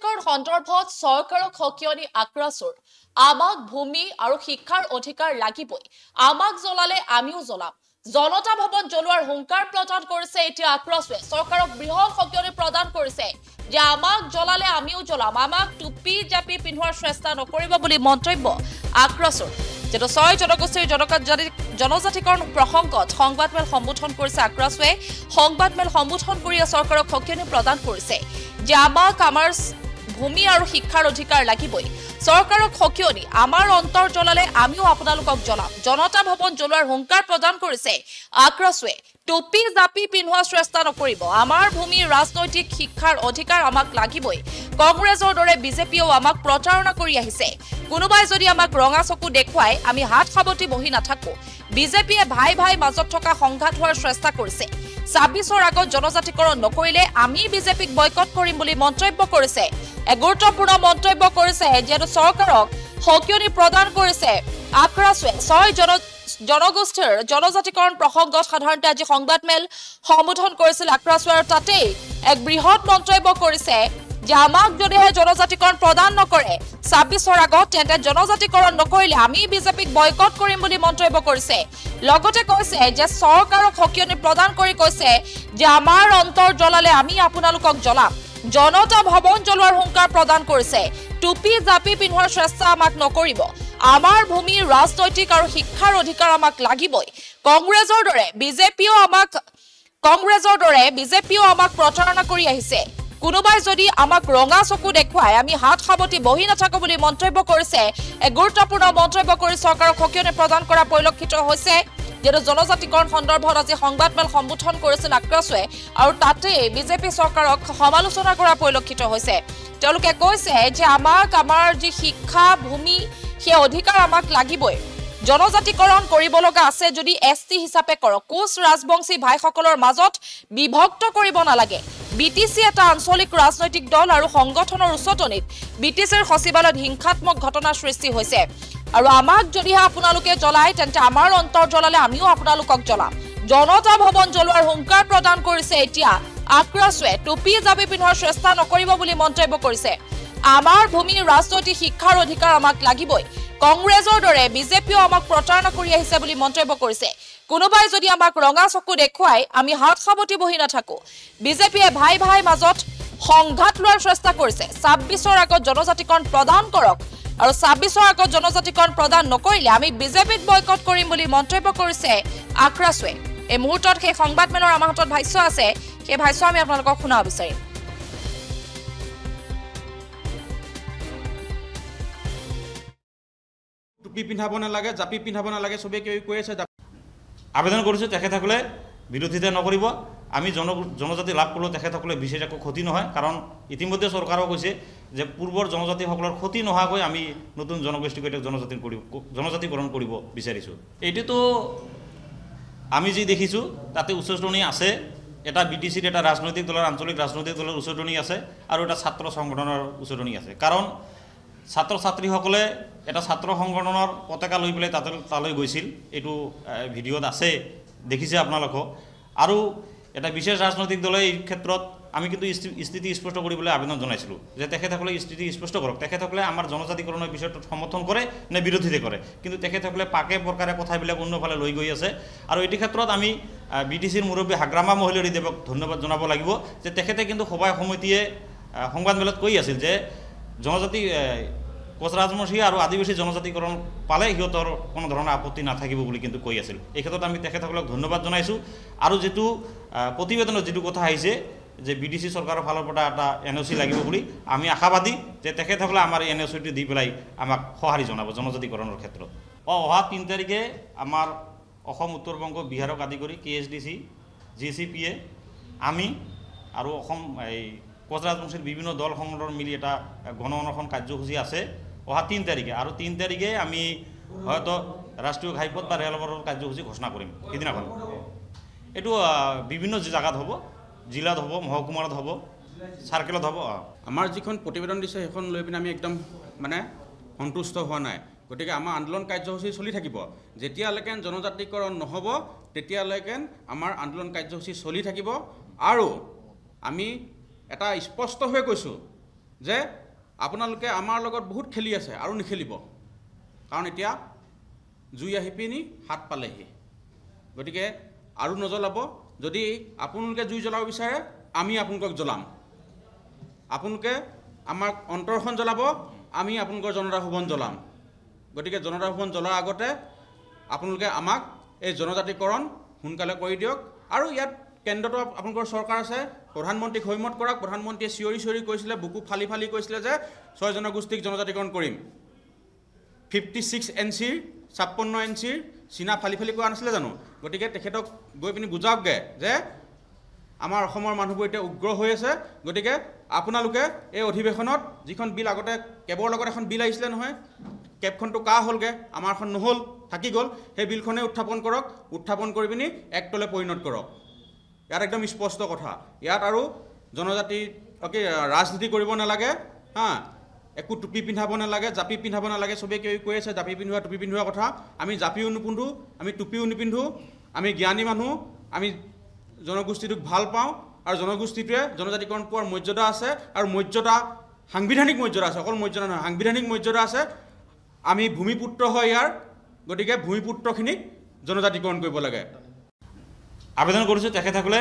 জনজাতিকৰণ সন্দৰ্ভত চৰকাৰক সকিয়নি আক্ৰাসুৰ আমাক ভূমি আৰু শিক্ষাৰ অধিকাৰ লাগিবই আমাক জ্বলালে আমিও জ্বলাম জনতা ভৱন জ্বলোৱাৰ হুংকাৰ প্ৰদান কৰিছে এতিয়া আক্ৰাসুৱে চৰকাৰক বৃহৎ সকিয়নি প্ৰদান কৰিছে যে আমাক জ্বলালে আমিও জ্বলাম আমাক টুপি জাপি পিন্ধোৱাৰ চেষ্টা নকৰিব বুলি মন্তব্য আক্ৰাসুৰ যেটো ছয় জনগোষ্ঠীৰ জনজাতিকৰণ প্ৰসংগত সংবাদমেল সম্বোধন কৰিছে আক্ৰাসুৱে সংবাদমেল সম্বোধন কৰি চৰকাৰক সকিয়নি প্ৰদান কৰিছে যে আমাক আমাৰ ভূমি আৰু শিক্ষাৰ অধিকাৰ লাগিবই চৰকাৰক সকিয়নি আমাৰ অন্তৰ জ্বলালে আমিও আপোনালোকক জ্বলাম জনতা ভৱন জ্বলোৱাৰ হুংকাৰ প্ৰদান কৰিছে আক্ৰাসুৱে টুপি জাপি পিন্ধোৱাৰ চেষ্টা নকৰিব আমাৰ ভূমি ৰাজনৈতিক শিক্ষাৰ অধিকাৰ আমাক লাগিবই কংগ্ৰেছৰ দৰে বিজেপিও আমাক প্ৰচাৰণা কৰি আহিছে কোনোবাই যদি আমাক ৰঙা চকু দেখুৱাই আমি হাত সাবতি বহি নাথাকো বিজেপিয়ে ভাই ভাই মাজত থকা সংঘাত হোৱাৰ চেষ্টা কৰিছে ২৬ৰ আগত জনজাতিকৰণ নকৰিলে আমি বিজেপিক বয়কট কৰিম বুলি মন্তব্য কৰিছে এক গুৰুত্বপূৰ্ণ মন্তব্য কৰিছে যে চৰকাৰক সকিয়নি প্ৰদান কৰিছে আক্ৰাসুৱে ছয় জনগোষ্ঠীৰ জনজাতিকৰণ প্ৰসংগত সাধাৰণতে আজি সংবাদমেল সম্বোধন কৰিছিল আক্ৰাসুৱে আৰু তাতেই এক বৃহৎ মন্তব্য কৰিছে যে আমাক যদিহে জনজাতিকৰণ প্ৰদান নকৰে ২৬ৰ আগত তেন্তে জনজাতিকৰণ নকৰিলে আমি বিজেপিক বয়কট কৰিম বুলি মন্তব্য কৰিছে লগতে কৈছে যে চৰকাৰক সকিয়নি প্ৰদান কৰি কৈছে যে আমাৰ অন্তৰ জ্বলালে আমি আপোনালোকক জ্বলাম জনতা ভৱন জ্বলোৱাৰ হুংকাৰ প্ৰদান কৰিছে টুপি জাপি পিন্ধোৱাৰ চেষ্টা আমাক নকৰিব আমাৰ ভূমি ৰাজনৈতিক আৰু শিক্ষাৰ অধিকাৰ আমাক লাগিবই কংগ্ৰেছৰ দৰে বিজেপিও আমাক প্ৰচাৰণা কৰি আহিছে কোনোবাই যদি আমাক ৰঙা চকু দেখুৱাই আমি হাত সাবতি বহি নাথাকো বুলি মন্তব্য কৰিছে এক গুৰুত্বপূৰ্ণ মন্তব্য কৰি চৰকাৰক সকিয়নি প্ৰদান কৰা পৰিলক্ষিত হৈছে যেটো জনজাতিকৰণ সন্দৰ্ভত আজি সংবাদমেল সম্বোধন কৰিছিল আক্ৰাসুৱে আৰু তাতে বিজেপি চৰকাৰক সমালোচনা কৰা পৰিলক্ষিত হৈছে তেওঁলোকে কৈছে যে আমাক আমাৰ যি শিক্ষা ভূমি সেই অধিকাৰ আমাক লাগিবই জনজাতিকৰণ কৰিব লগা আছে যদি এসটি হিচাপে কৰক কোচ ৰাজবংশী ভাইসকলৰ মাজত বিভক্ত কৰিব নালাগে বিটিসি এটা আঞ্চলিক ৰাজনৈতিক দল আৰু সংগঠনৰ উচ্চতনিত বিটিসিৰ সচিবালয়ত হিংসাত্মক ঘটনা সৃষ্টি হৈছে আৰু আমাক যদিহে আপোনালোকে জ্বলাই তেন্তে আমাৰ অন্তৰ জ্বলালে আমিও আপোনালোকক জ্বলাম জনতা ভৱন জ্বলোৱাৰ হুংকাৰ প্ৰদান কৰিছে এতিয়া আক্ৰাসুৱে টুপি জাপি পিন্ধোৱাৰ চেষ্টা নকৰিব বুলি মন্তব্য কৰিছে আমাৰ ভূমি ৰাজনৈতিক শিক্ষাৰ অধিকাৰ আমাক লাগিবই কংগ্ৰেছৰ দৰে বিজেপিও আমাক প্ৰচাৰণা কৰি আহিছে বুলি মন্তব্য কৰিছে কোনোবাই যদি আমাক ৰঙা চকু দেখুৱাই আমি হাত সাবতি বহি নাথাকো বিজেপিয়ে ভাই ভাই মাজত সংঘাত লোৱাৰ চেষ্টা কৰিছে ২৬ৰ আগত জনজাতিকৰণ প্ৰদান কৰক আৰু ২৬ৰ আগত জনজাতিকৰণ প্ৰদান নকৰিলে আমি বিজেপিক বয়কট কৰিম বুলি মন্তব্য কৰিছে আক্ৰাসুৱে এই মুহূৰ্তত সেই সংবাদমেলৰ আমাৰ হাতত ভাষ্য আছে সেই ভাষ্য আমি আপোনালোকক শুনাব বিচাৰিম টুপি পিন্ধাব নালাগে জাপি পিন্ধাব নালাগে সবে কৈ আছে আবেদন কৰিছো তেখেতসকলে বিৰোধিতা নকৰিব আমি জনজাতি লাভ কৰিলে তেখেতসকলে বিশেষ একো ক্ষতি নহয় কাৰণ ইতিমধ্যে চৰকাৰেও কৈছে যে পূৰ্বৰ জনজাতিসকলৰ ক্ষতি নোহোৱাকৈ আমি নতুন জনগোষ্ঠীকেইটাক জনজাতিকৰণ কৰিব বিচাৰিছোঁ এইটোতো আমি যি দেখিছোঁ তাতে উচ্চশ্ৰেণী আছে এটা বিটিসিৰ এটা ৰাজনৈতিক দলৰ আঞ্চলিক ৰাজনৈতিক দলৰ উচ্চশ্ৰেণী আছে আৰু এটা ছাত্ৰ সংগঠনৰ উচ্চশ্ৰেণী আছে কাৰণ ছাত্ৰ ছাত্ৰীসকলে এটা ছাত্ৰ সংগঠনৰ পতাকা লৈ পেলাই তালৈ গৈছিল এইটো ভিডিঅ'ত আছে দেখিছে আপোনালোকক আৰু এটা বিশেষ ৰাজনৈতিক দলে এই ক্ষেত্ৰত আমি কিন্তু স্থিতি স্পষ্ট কৰিবলৈ আবেদন জনাইছিলোঁ যে তেখেতসকলে স্থিতি স্পষ্ট কৰক তেখেতসকলে আমাৰ জনজাতিকৰণৰ বিষয়টো সমৰ্থন কৰে নে বিৰোধিতা কৰে কিন্তু তেখেতসকলে পাকে প্ৰকাৰে কথাবিলাক অন্যফালে লৈ গৈ আছে আৰু এই ক্ষেত্ৰত আমি বিটিসিৰ মুৰব্বী হাগ্ৰামা মহিলাৰী দেৱক ধন্যবাদ জনাব লাগিব যে তেখেতে কিন্তু সভাই সমিতিয়ে সংবাদমেলত কৈ আছিল যে জনজাতি কোচ ৰাজবংশী আৰু আদিবাসী জনজাতিকৰণ পালে সিহঁতৰ কোনো ধৰণৰ আপত্তি নাথাকিব বুলি কিন্তু কৈ আছিল এই ক্ষেত্ৰত আমি তেখেতসকলক ধন্যবাদ জনাইছোঁ আৰু যেটো প্ৰতিবেদনত যেটো কথা আহিছে যে বিটিসি চৰকাৰৰ ফালৰ পৰা এটা এনঅ'চি লাগিব বুলি আমি আশাবাদী যে তেখেতসকলে আমাৰ এনঅ'চিটো দি পেলাই আমাক সঁহাৰি জনাব জনজাতিকৰণৰ ক্ষেত্ৰত অহা ৩ তাৰিখে আমাৰ অসম উত্তৰ বংগ বিহাৰক আদি কৰি KSDC GCPA আমি আৰু অসম এই কোচ ৰাজবংশীৰ বিভিন্ন দল সংগঠন মিলি এটা গণ অনশন কাৰ্যসূচী আছে অহা ৩ তাৰিখে আৰু ৩ তাৰিখে আমি হয়তো ৰাষ্ট্ৰীয় ঘাইপথ বা ৰেলপথৰ কাৰ্যসূচী ঘোষণা কৰিম সেইদিনাখন এইটো বিভিন্ন জায়গাত হ'ব জিলাত হ'ব মহকুমাত হ'ব সাৰ্কেলত হ'ব আমাৰ যিখন প্ৰতিবেদন দিছে সেইখন লৈ পিনে আমি একদম মানে সন্তুষ্ট হোৱা নাই গতিকে আমাৰ আন্দোলন কাৰ্যসূচী চলি থাকিব যেতিয়ালৈকে জনজাতিকৰণ নহ'ব তেতিয়ালৈকে আমাৰ আন্দোলন কাৰ্যসূচী চলি থাকিব আৰু আমি এটা স্পষ্ট হৈ কৈছোঁ যে আপোনালোকে আমাৰ লগত বহুত খেলি আছে আৰু নিখেলিব, কাৰণ এতিয়া জুই আহি পিনি হাত পালেহি। গতিকে আৰু নজ্বলাব। যদি আপোনালোকে জুই জ্বলাব বিচাৰে আমি আপোনালোকক জ্বলাম। আপোনালোকে আমাক অন্তৰখন জ্বলাব, আমি আপোনালোকৰ জনতা ভৱন জ্বলাম। গতিকে জনতা ভৱন জ্বলাৰ আগতে আপোনালোকে আমাক এই জনজাতিকৰণ সোনকালে কৰি দিয়ক। আৰু ইয়াত কেন্দ্ৰটো আপোনালোকৰ চৰকাৰ আছে, প্ৰধানমন্ত্ৰীক হৈমত কৰক। প্ৰধানমন্ত্ৰীয়ে চিঞৰি কৈছিলে, বুকু ফালি কৈছিলে যে 6 জনগোষ্ঠীক জনজাতিকৰণ কৰিম। 56 NCৰ 56 NCৰ চীনা ফালি কোৱা নাছিলে জানো? গতিকে তেখেতক গৈ পিনি বুজাওকগৈ যে আমাৰ অসমৰ মানুহবোৰ এতিয়া উগ্ৰ হৈ আছে। গতিকে আপোনালোকে এই অধিৱেশনত যিখন বিল আগতে কেবৰ লগত এখন বিল আহিছিলে নহয়, কেবখনটো কা হ'লগৈ, আমাৰখন নহ'ল, থাকি গ'ল, সেই বিলখনেই উত্থাপন কৰক। উত্থাপন কৰি পিনি এক্টলৈ পৰিণত কৰক। ইয়াত একদম স্পষ্ট কথা। ইয়াত আৰু জনজাতি ৰাজনীতি কৰিব নালাগে, একো টুপি পিন্ধাব নালাগে, জাপি পিন্ধাব নালাগে। চবেই কৈ আছে জাপি পিন্ধোৱা টুপি পিন্ধোৱা কথা। আমি জাপিও নিপিন্ধোঁ, আমি টুপিও নিপিন্ধোঁ। আমি জ্ঞানী মানুহ, আমি জনগোষ্ঠীটোক ভাল পাওঁ, আৰু জনগোষ্ঠীটোৱে জনজাতিকৰণ পোৱাৰ মৰ্যাদা আছে, আৰু মৰ্যাদা সাংবিধানিক মৰ্যাদা আছে, অকল মৰ্যাদা নহয়, সাংবিধানিক মৰ্যাদা আছে। আমি ভূমিপুত্ৰ হয় ইয়াৰ। গতিকে ভূমিপুত্ৰখিনিক জনজাতিকৰণ কৰিব লাগে। আবেদন কৰিছোঁ তেখেতসকলে